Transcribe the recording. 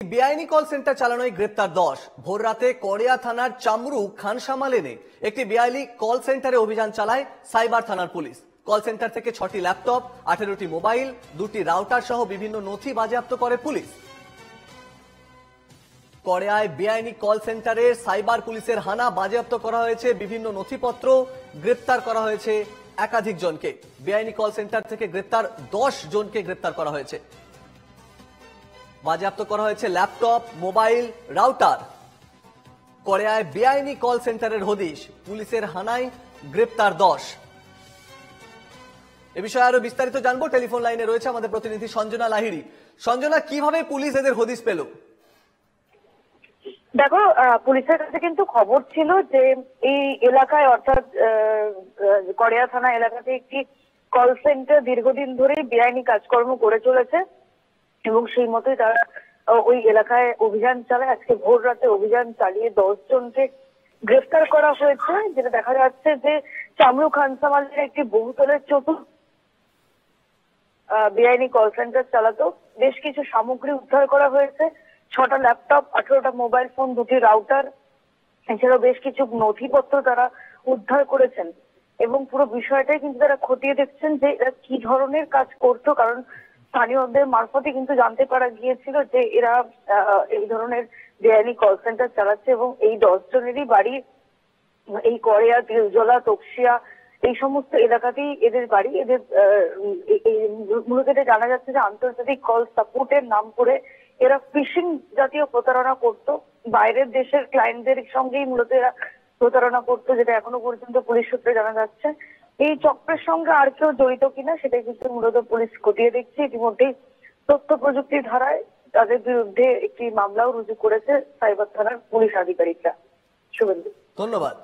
বেআইনি call centre চালানোয় গ্রেপ্তার 10। ভোর রাতে কড়িয়া থানার চামরু খানসামা লেনে একটি বেআইনি কল সেন্টারে অভিযান চালায় সাইবার থানার পুলিশ। কল সেন্টার থেকে 6টি ল্যাপটপ, 18টি মোবাইল, 2টি রাউটার সহ বিভিন্ন নথি বাজেয়াপ্ত করে পুলিশ। কড়িয়ায় বেআইনি কল সেন্টারে সাইবার পুলিশের হানা, বাজেয়াপ্ত করা হয়েছে বিভিন্ন নথিপত্র, গ্রেপ্তার করা হয়েছে একাধিক জনকে। বেআইনি কল সেন্টার থেকে গ্রেপ্তার 10 জনকে গ্রেপ্তার করা হয়েছে। বাজেয়াপ্ত করা হয়েছে ল্যাপটপ, মোবাইল, রাউটার। কড়িয়ায় বেআইনি কল সেন্টারের হদিশ, পুলিশের হানায় গ্রেপ্তার 10। এ বিষয়ে আরো বিস্তারিত জানবো। টেলিফোন লাইনে রয়েছে আমাদের প্রতিনিধি সঞ্জনা লাহিড়ী। সঞ্জনা, কিভাবে পুলিশ এদের হদিশ পেল? দেখো, পুলিশের কাছে কিন্তু খবর ছিল যে এই এলাকায় অর্থাৎ কড়িয়া থানা এলাকাতে একটি কল সেন্টার দীর্ঘদিন ধরেই বেআইনি কাজকর্ম করে চলেছে এবং সেই মতোই তারা ওই এলাকায় অভিযান চালায়। আজকে ভোর রাতে অভিযান চালিয়ে 10 জনকে গ্রেফতার করা হয়েছে। যেটা দেখা যাচ্ছে যে চামরু খানসামালের একটি বহুতলের চতুর্থ বেআইনি কল সেন্টার চালাতো। বেশ কিছু সামগ্রী উদ্ধার করা হয়েছে, 6টা ল্যাপটপ, 18টা মোবাইল ফোন, 2টি রাউটার, এছাড়াও বেশ কিছু নথিপত্র তারা উদ্ধার করেছেন এবং পুরো বিষয়টাই কিন্তু তারা খতিয়ে দেখছেন যে এরা কি ধরনের কাজ করতো। কারণ স্থানীয়দের মারফতে কিন্তু জানতে পারা গিয়েছিল যে এরা এই ধরনের বেআইনি কল সেন্টার চালাচ্ছে এবং এই 10 জনেরই বাড়ি এই কড়িয়া, তিলজলা, তকসিয়া এই সমস্ত এলাকাতেই এদের বাড়ি। এদের মূলত এটা জানা যাচ্ছে যে আন্তর্জাতিক কল সাপোর্টের নাম করে এরা ফিশিং জাতীয় প্রতারণা করত। বাইরের দেশের ক্লায়েন্টদের সঙ্গেই মূলত এরা প্রতারণা করতো, যেটা এখনো পর্যন্ত পুলিশ সূত্রে জানা যাচ্ছে। এই চক্রের সঙ্গে আর কেউ জড়িত কিনা সেটাই কিন্তু মূলত পুলিশ খতিয়ে দেখছে। ইতিমধ্যেই তথ্য প্রযুক্তির ধারায় তাদের বিরুদ্ধে একটি মামলাও রুজু করেছে সাইবার থানার পুলিশ আধিকারিকরা। শুভেন্দু, ধন্যবাদ।